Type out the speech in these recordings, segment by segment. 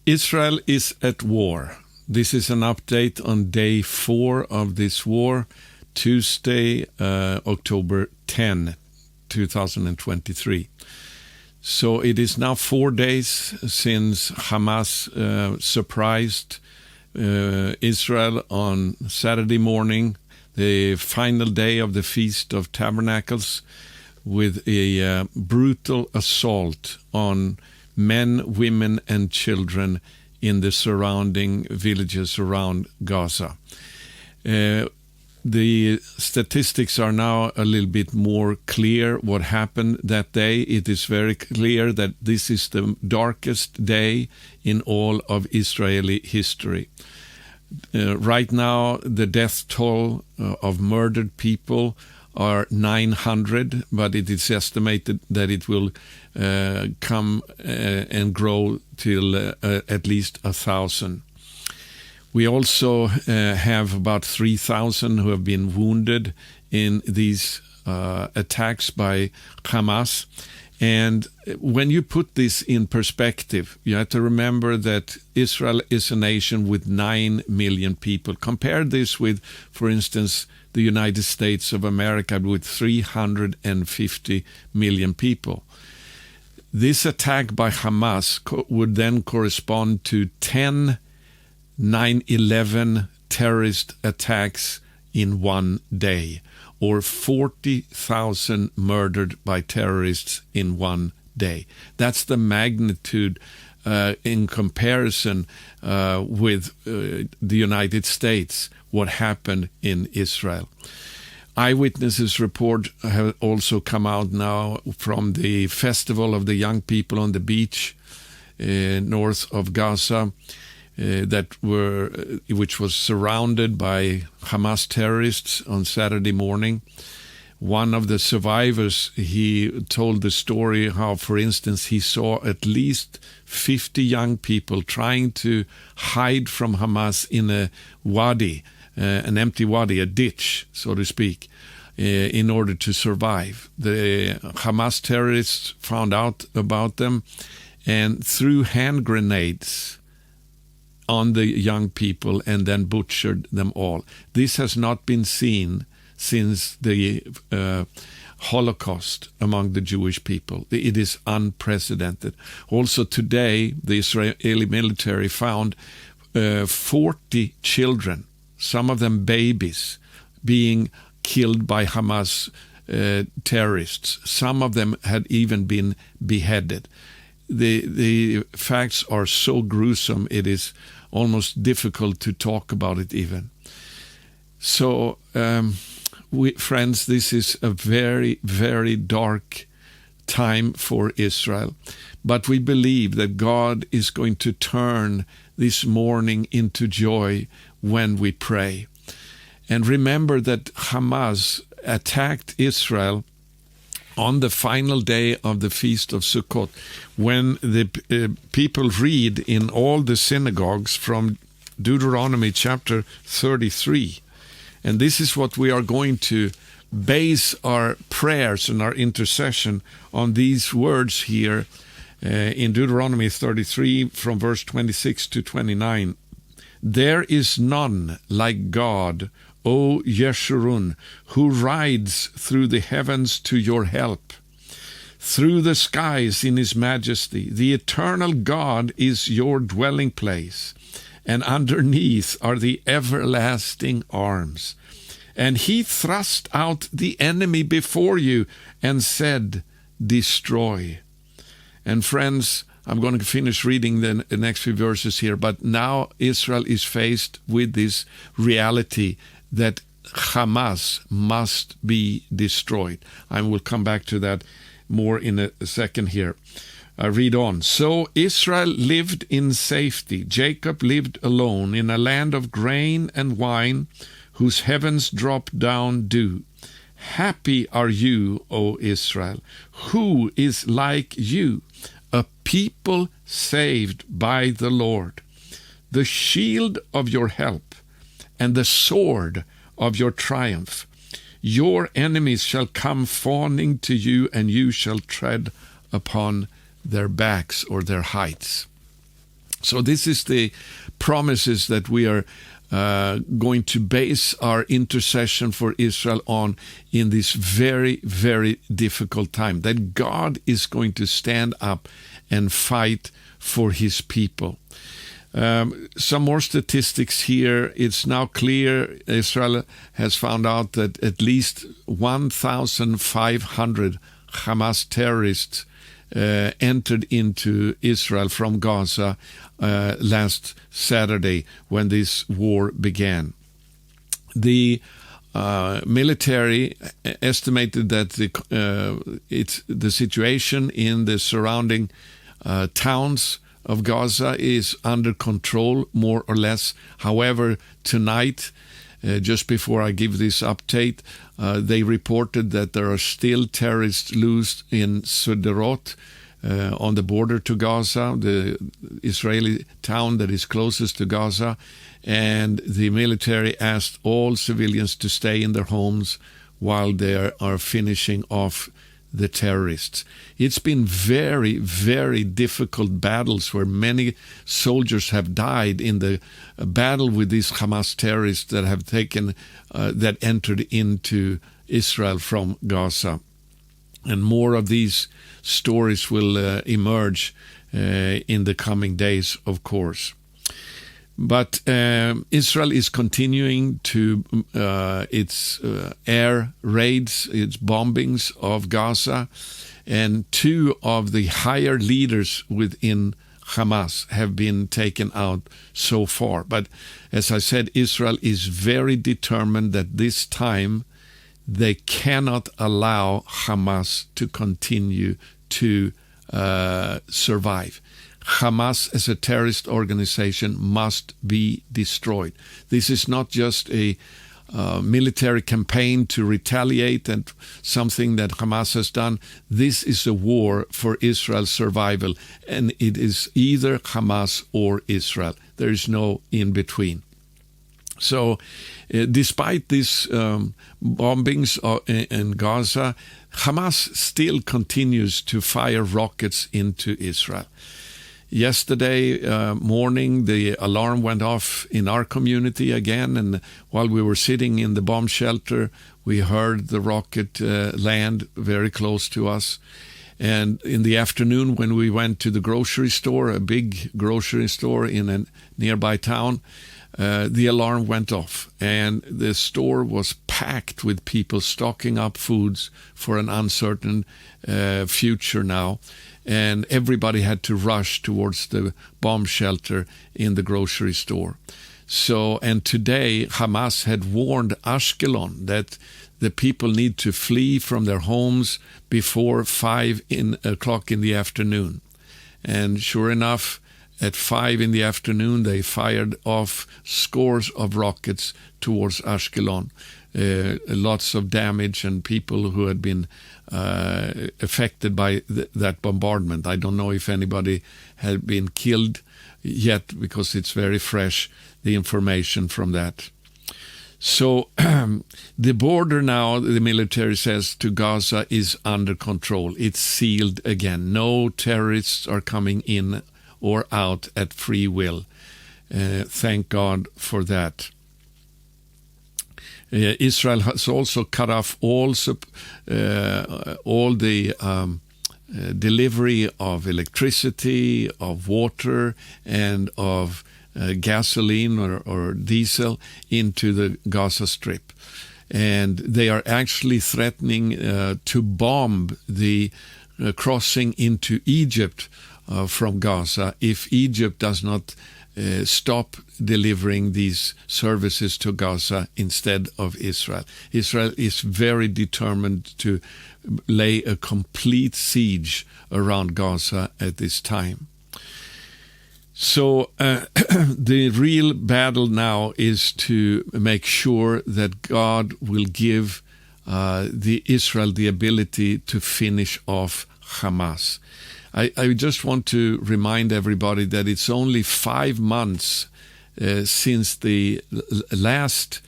Israel is at war. This is an update on day 4 of this war, Tuesday, October 10, 2023. So it is now 4 days since Hamas surprised Israel on Saturday morning, the final day of the Feast of Tabernacles, with a brutal assault on men, women, and children in the surrounding villages around Gaza. The statistics are now a little bit more clear what happened that day. It is very clear that this is the darkest day in all of Israeli history. Right now, the death toll of murdered people are 900, but it is estimated that it will come and grow till at least 1,000. We also have about 3,000 who have been wounded in these attacks by Hamas. And when you put this in perspective, you have to remember that Israel is a nation with 9 million people. Compare this with, for instance, the United States of America with 350 million people. This attack by Hamas would then correspond to 10 9/11 terrorist attacks in one day, or 40,000 murdered by terrorists in one day. That's the magnitude in comparison with the United States, what happened in Israel. Eyewitnesses report have also come out now from the Festival of the Young People on the beach north of Gaza, which was surrounded by Hamas terrorists on Saturday morning. One of the survivors, he told the story how, for instance, he saw at least 50 young people trying to hide from Hamas in a wadi, an empty wadi, a ditch, so to speak, in order to survive. The Hamas terrorists found out about them and threw hand grenades on the young people and then butchered them all. This has not been seen since the Holocaust among the Jewish people. It is unprecedented. Also today, the Israeli military found 40 children, some of them babies, being killed by Hamas terrorists. Some of them had even been beheaded. The facts are so gruesome, it is almost difficult to talk about it even. So, friends, this is a very, very dark time for Israel. But we believe that God is going to turn this mourning into joy when we pray. And remember that Hamas attacked Israel on the final day of the Feast of Sukkot, when the people read in all the synagogues from Deuteronomy chapter 33. And this is what we are going to base our prayers and our intercession on, these words here in Deuteronomy 33 from verse 26 to 29. There is none like God, O Yeshurun, who rides through the heavens to your help, through the skies in his majesty. The eternal God is your dwelling place, and underneath are the everlasting arms. And he thrust out the enemy before you and said, destroy. And friends, I'm going to finish reading the next few verses here, but now Israel is faced with this reality that Hamas must be destroyed. I will come back to that more in a second here. I read on. So Israel lived in safety. Jacob lived alone in a land of grain and wine, whose heavens drop down dew. Happy are you, O Israel. Who is like you? A people saved by the Lord. The shield of your help and the sword of your triumph. Your enemies shall come fawning to you, and you shall tread upon their backs or their heights. So this is the promises that we are going to base our intercession for Israel on in this very, very difficult time. That God is going to stand up and fight for his people. Some more statistics here. It's now clear Israel has found out that at least 1,500 Hamas terrorists entered into Israel from Gaza last Saturday when this war began. The military estimated that the situation in the surrounding towns of Gaza is under control, more or less. However, tonight, just before I give this update, they reported that there are still terrorists loose in Sderot, on the border to Gaza, the Israeli town that is closest to Gaza, and the military asked all civilians to stay in their homes while they are finishing off the terrorists. It's been very, very difficult battles where many soldiers have died in the battle with these Hamas terrorists that have that entered into Israel from Gaza. And more of these stories will emerge in the coming days, of course. But Israel is continuing to its air raids, its bombings of Gaza, and 2 of the higher leaders within Hamas have been taken out so far. But as I said, Israel is very determined that this time they cannot allow Hamas to continue to survive. Hamas as a terrorist organization must be destroyed. This is not just a military campaign to retaliate and something that Hamas has done. This is a war for Israel's survival, and it is either Hamas or Israel. There is no in between. So despite these bombings in Gaza, Hamas still continues to fire rockets into Israel. Yesterday morning, the alarm went off in our community again, and while we were sitting in the bomb shelter, we heard the rocket land very close to us. And in the afternoon, when we went to the grocery store, a big grocery store in a nearby town, the alarm went off, and the store was packed with people stocking up foods for an uncertain future now. And everybody had to rush towards the bomb shelter in the grocery store. So, and today Hamas had warned Ashkelon that the people need to flee from their homes before 5 o'clock in the afternoon. And sure enough, at 5 in the afternoon, they fired off scores of rockets towards Ashkelon. Lots of damage and people who had been affected by that bombardment. I don't know if anybody had been killed yet because it's very fresh, the information from that. So the border now, the military says, to Gaza is under control. It's sealed again. No terrorists are coming in or out at free will. Thank God for that. Israel has also cut off all the delivery of electricity, of water, and of gasoline or diesel into the Gaza Strip. And they are actually threatening to bomb the crossing into Egypt from Gaza if Egypt does not stop delivering these services to Gaza instead of Israel. Israel is very determined to lay a complete siege around Gaza at this time. So the real battle now is to make sure that God will give Israel the ability to finish off Hamas. I just want to remind everybody that it's only 5 months since the last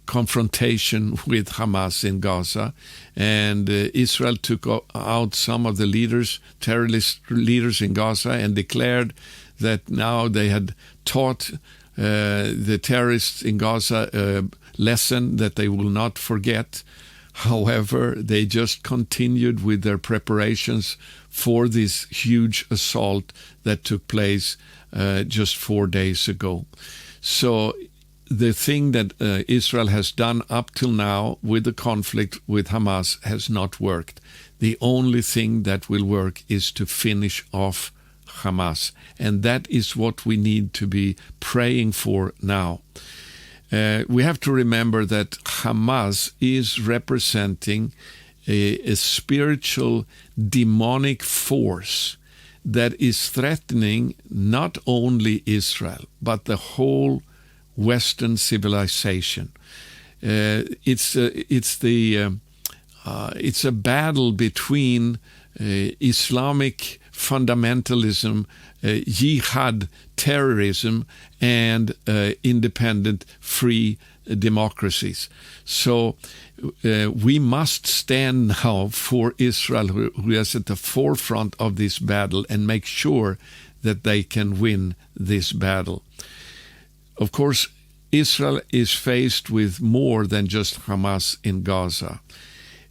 confrontation with Hamas in Gaza, and Israel took out some of the terrorist leaders in Gaza, and declared that now they had taught the terrorists in Gaza a lesson that they will not forget. However, they just continued with their preparations for this huge assault that took place just 4 days ago. So the thing that Israel has done up till now with the conflict with Hamas has not worked. The only thing that will work is to finish off Hamas. And that is what we need to be praying for now. We have to remember that Hamas is representing a spiritual demonic force that is threatening not only Israel, but the whole Western civilization. It's a battle between Islamic fundamentalism, jihad terrorism, and independent free democracies. So we must stand now for Israel, who is at the forefront of this battle, and make sure that they can win this battle. Of course, Israel is faced with more than just Hamas in Gaza.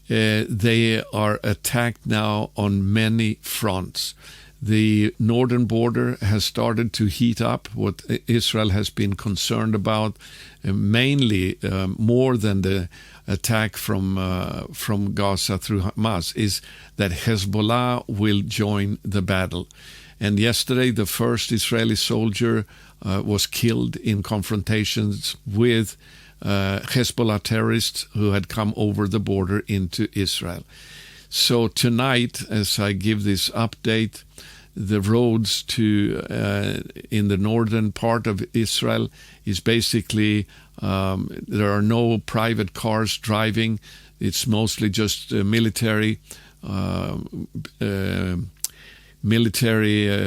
They are attacked now on many fronts. The northern border has started to heat up. What Israel has been concerned about, mainly more than the attack from Gaza through Hamas, is that Hezbollah will join the battle. And yesterday, the first Israeli soldier was killed in confrontations with Hezbollah terrorists who had come over the border into Israel. So tonight, as I give this update, the roads to in the northern part of Israel is basically there are no private cars driving. It's mostly just military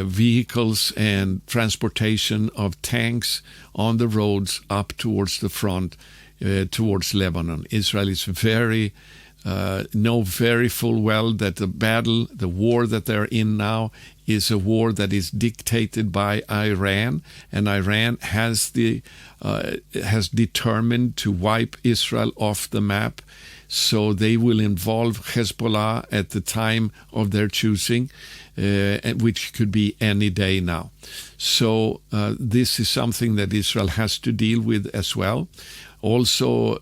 vehicles and transportation of tanks on the roads up towards the front, towards Lebanon. Israel is know very full well that the war that they're in now is a war that is dictated by Iran, and Iran has determined to wipe Israel off the map. So they will involve Hezbollah at the time of their choosing, which could be any day now. So this is something that Israel has to deal with as well. Also,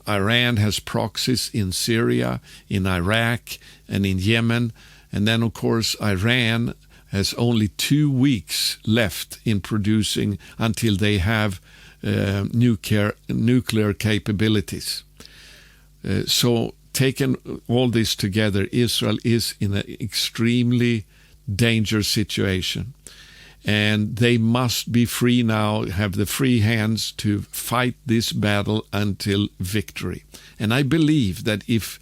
Iran has proxies in Syria, in Iraq, and in Yemen. And then, of course, Iran has only 2 weeks left in producing until they have nuclear capabilities. So taking all this together, Israel is in an extremely dangerous situation. And they must be free now, have the free hands to fight this battle until victory. And I believe that if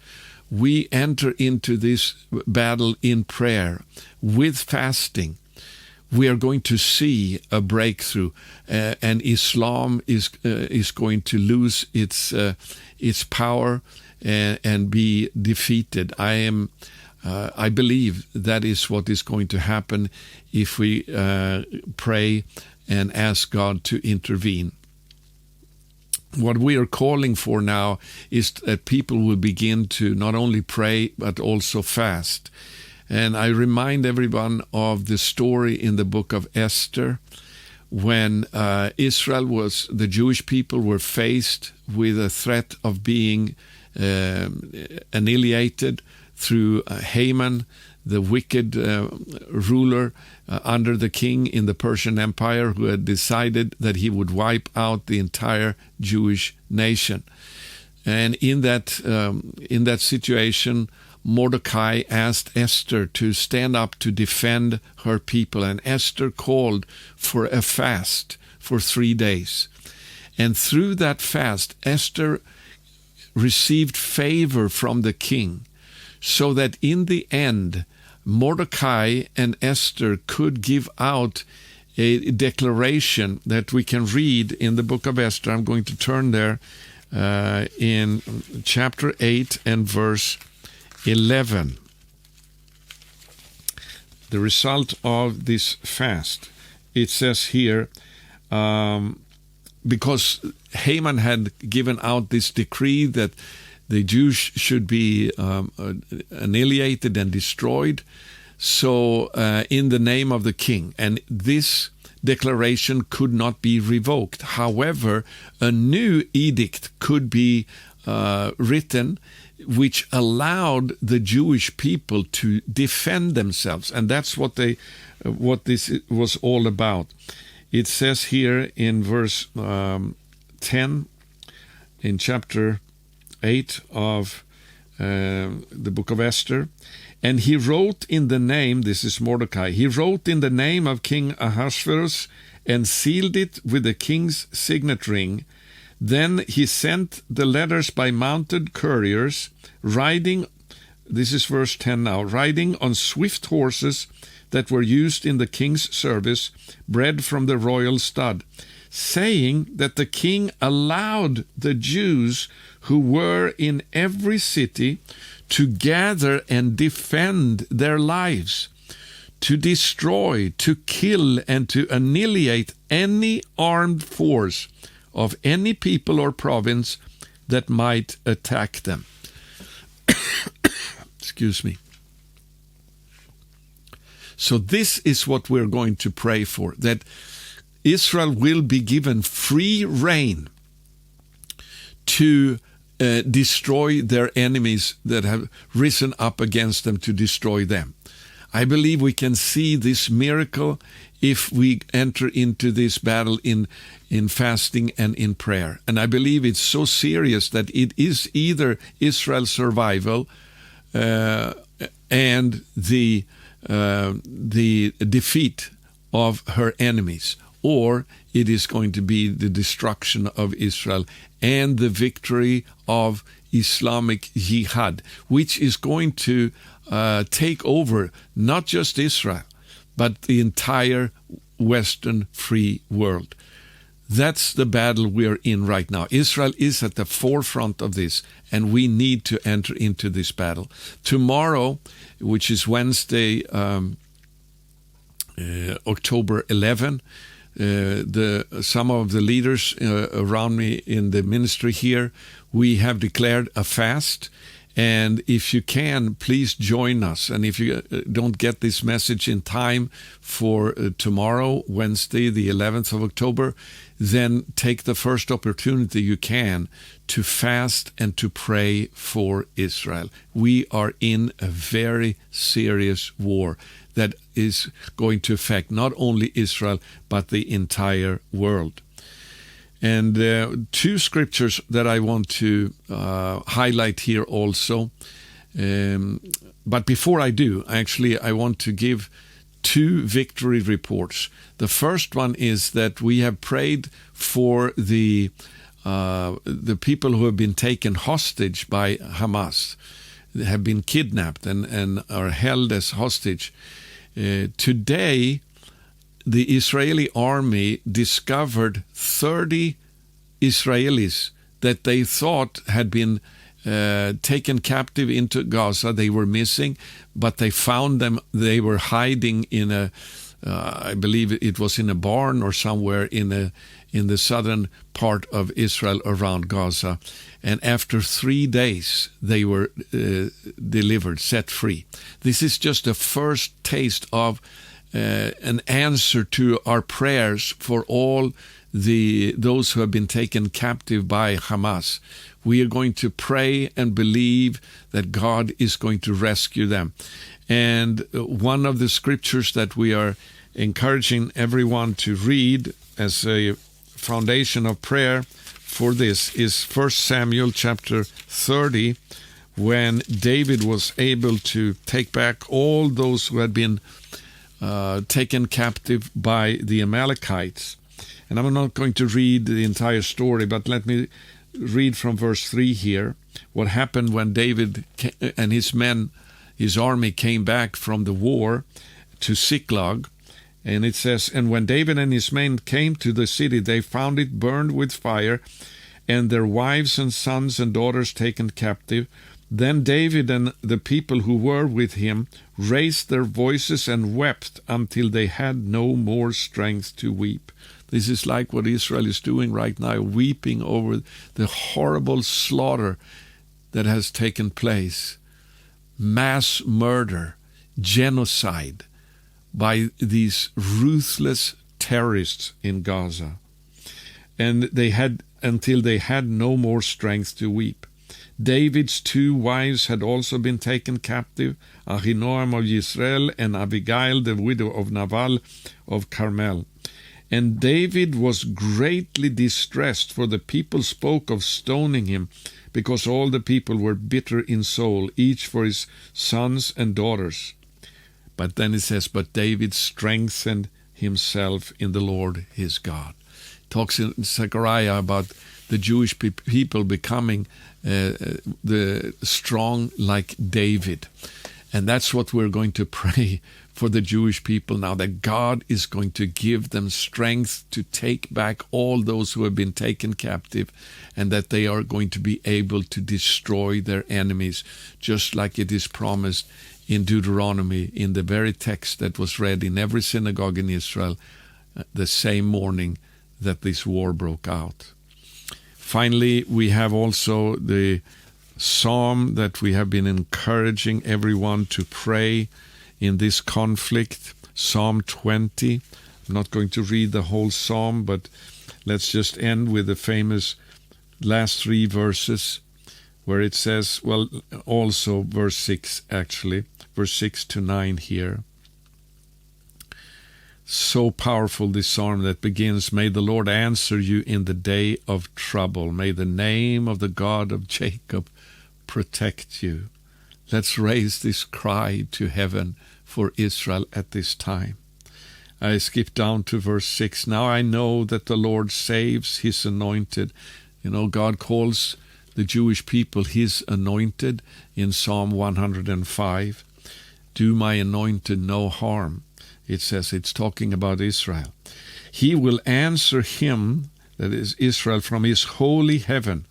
we enter into this battle in prayer with fasting, we are going to see a breakthrough, and Islam is going to lose its power and be defeated. I believe that is what is going to happen if we pray and ask God to intervene. What we are calling for now is that people will begin to not only pray but also fast. And I remind everyone of the story in the book of Esther, when the Jewish people were faced with a threat of being annihilated through Haman, the wicked ruler under the king in the Persian Empire, who had decided that he would wipe out the entire Jewish nation. And in that situation, Mordecai asked Esther to stand up to defend her people, and Esther called for a fast for 3 days. And through that fast, Esther received favor from the king, so that in the end, Mordecai and Esther could give out a declaration that we can read in the book of Esther. I'm going to turn there in chapter 8 and verse 11. The result of this fast. It says here, because Haman had given out this decree that the Jews should be annihilated and destroyed, so in the name of the king. And this declaration could not be revoked. However, a new edict could be written which allowed the Jewish people to defend themselves. And that's what this was all about. It says here in verse 10 in chapter 8 of the book of Esther, and he wrote in the name, this is Mordecai, he wrote in the name of King Ahasuerus and sealed it with the king's signet ring. Then he sent the letters by mounted couriers, riding, this is verse 10 now, riding on swift horses that were used in the king's service, bred from the royal stud, saying that the king allowed the Jews who were in every city to gather and defend their lives, to destroy, to kill, and to annihilate any armed force of any people or province that might attack them. Excuse me. So this is what we're going to pray for, that Israel will be given free rein to destroy their enemies that have risen up against them to destroy them. I believe we can see this miracle if we enter into this battle in fasting and in prayer. And I believe it's so serious that it is either Israel's survival and the defeat of her enemies, or it is going to be the destruction of Israel and the victory of Islamic Jihad, which is going to take over not just Israel, but the entire Western free world. That's the battle we're in right now. Israel is at the forefront of this, and we need to enter into this battle. Tomorrow, which is Wednesday, October 11, some of the leaders around me in the ministry here, we have declared a fast. And if you can, please join us. And if you don't get this message in time for tomorrow, Wednesday, the 11th of October, then take the first opportunity you can to fast and to pray for Israel. We are in a very serious war that is going to affect not only Israel, but the entire world. And two scriptures that I want to highlight here also. But before I do, actually, I want to give two victory reports. The first one is that we have prayed for the people who have been taken hostage by Hamas. They have been kidnapped and are held as hostage. Today, the Israeli army discovered 30 Israelis that they thought had been taken captive into Gaza. They were missing, but they found them. They were hiding in I believe it was in a barn or somewhere in the southern part of Israel around Gaza. And after 3 days, they were delivered, set free. This is just a first taste of an answer to our prayers for all those who have been taken captive by Hamas. We are going to pray and believe that God is going to rescue them. And one of the scriptures that we are encouraging everyone to read as a foundation of prayer for this is 1 Samuel chapter 30, when David was able to take back all those who had been taken captive by the Amalekites. And I'm not going to read the entire story, but let me read from verse 3 here. What happened when David and his men, his army, came back from the war to Ziklag. And it says, and when David and his men came to the city, they found it burned with fire, and their wives and sons and daughters taken captive. Then David and the people who were with him raised their voices and wept until they had no more strength to weep. This is like what Israel is doing right now, weeping over the horrible slaughter that has taken place. Mass murder, genocide by these ruthless terrorists in Gaza. And they had until they had no more strength to weep. David's 2 wives had also been taken captive, Ahinoam of Israel and Abigail, the widow of Nabal of Carmel. And David was greatly distressed, for the people spoke of stoning him, because all the people were bitter in soul, each for his sons and daughters. But then it says, but David strengthened himself in the Lord his God. It talks in Zechariah about the Jewish people becoming the strong like David. And that's what we're going to pray for the Jewish people now, that God is going to give them strength to take back all those who have been taken captive, and that they are going to be able to destroy their enemies, just like it is promised in Deuteronomy, in the very text that was read in every synagogue in Israel the same morning that this war broke out. Finally, we have also the psalm that we have been encouraging everyone to pray in this conflict, Psalm 20. I'm not going to read the whole psalm, but let's just end with the famous last 3 verses where it says, well, also verse 6 actually, verse 6 to 9 here. So powerful, this psalm that begins, may the Lord answer you in the day of trouble. May the name of the God of Jacob protect you. Let's raise this cry to heaven for Israel at this time. I skip down to verse 6. Now I know that the Lord saves his anointed. You know, God calls the Jewish people his anointed in Psalm 105. Do my anointed no harm. It says, it's talking about Israel. He will answer him, that is Israel, from his holy heaven,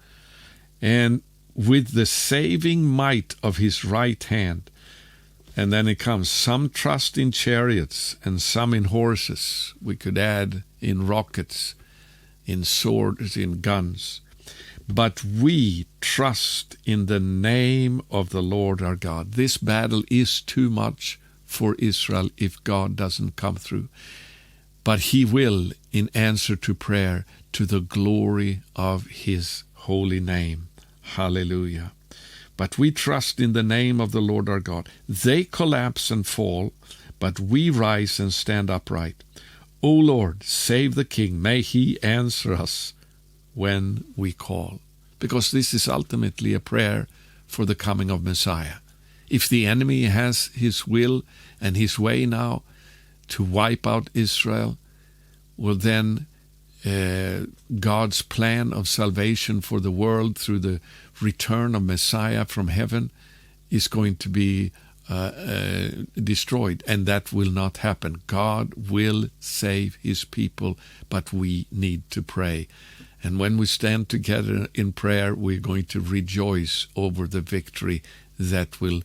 and with the saving might of his right hand. And then it comes, some trust in chariots and some in horses. We could add in rockets, in swords, in guns. But we trust in the name of the Lord our God. This battle is too much for Israel if God doesn't come through. But he will in answer to prayer, to the glory of his holy name. Hallelujah. But we trust in the name of the Lord our God. They collapse and fall, but we rise and stand upright. O Lord, save the king. May he answer us when we call. Because this is ultimately a prayer for the coming of Messiah. If the enemy has his will and his way now to wipe out Israel, well then God's plan of salvation for the world through the return of Messiah from heaven is going to be destroyed, and that will not happen. God will save his people, but we need to pray. And when we stand together in prayer, we're going to rejoice over the victory that will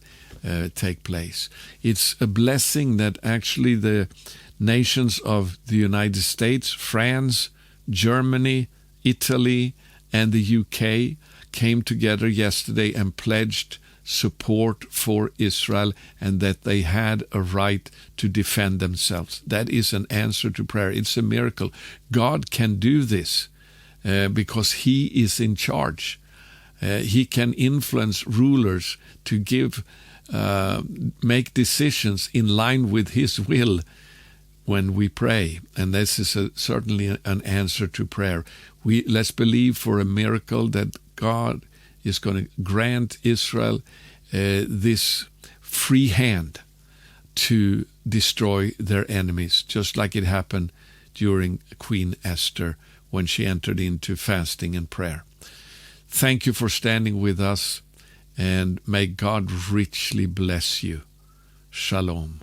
take place. It's a blessing that actually the nations of the United States, France, Germany, Italy, and the UK came together yesterday and pledged support for Israel, and that they had a right to defend themselves. That is an answer to prayer. It's a miracle. God can do this because he is in charge. He can influence rulers to make decisions in line with his will when we pray. And this is certainly an answer to prayer. Let's believe for a miracle that God is going to grant Israel this free hand to destroy their enemies, just like it happened during Queen Esther when she entered into fasting and prayer. Thank you for standing with us, and may God richly bless you. Shalom.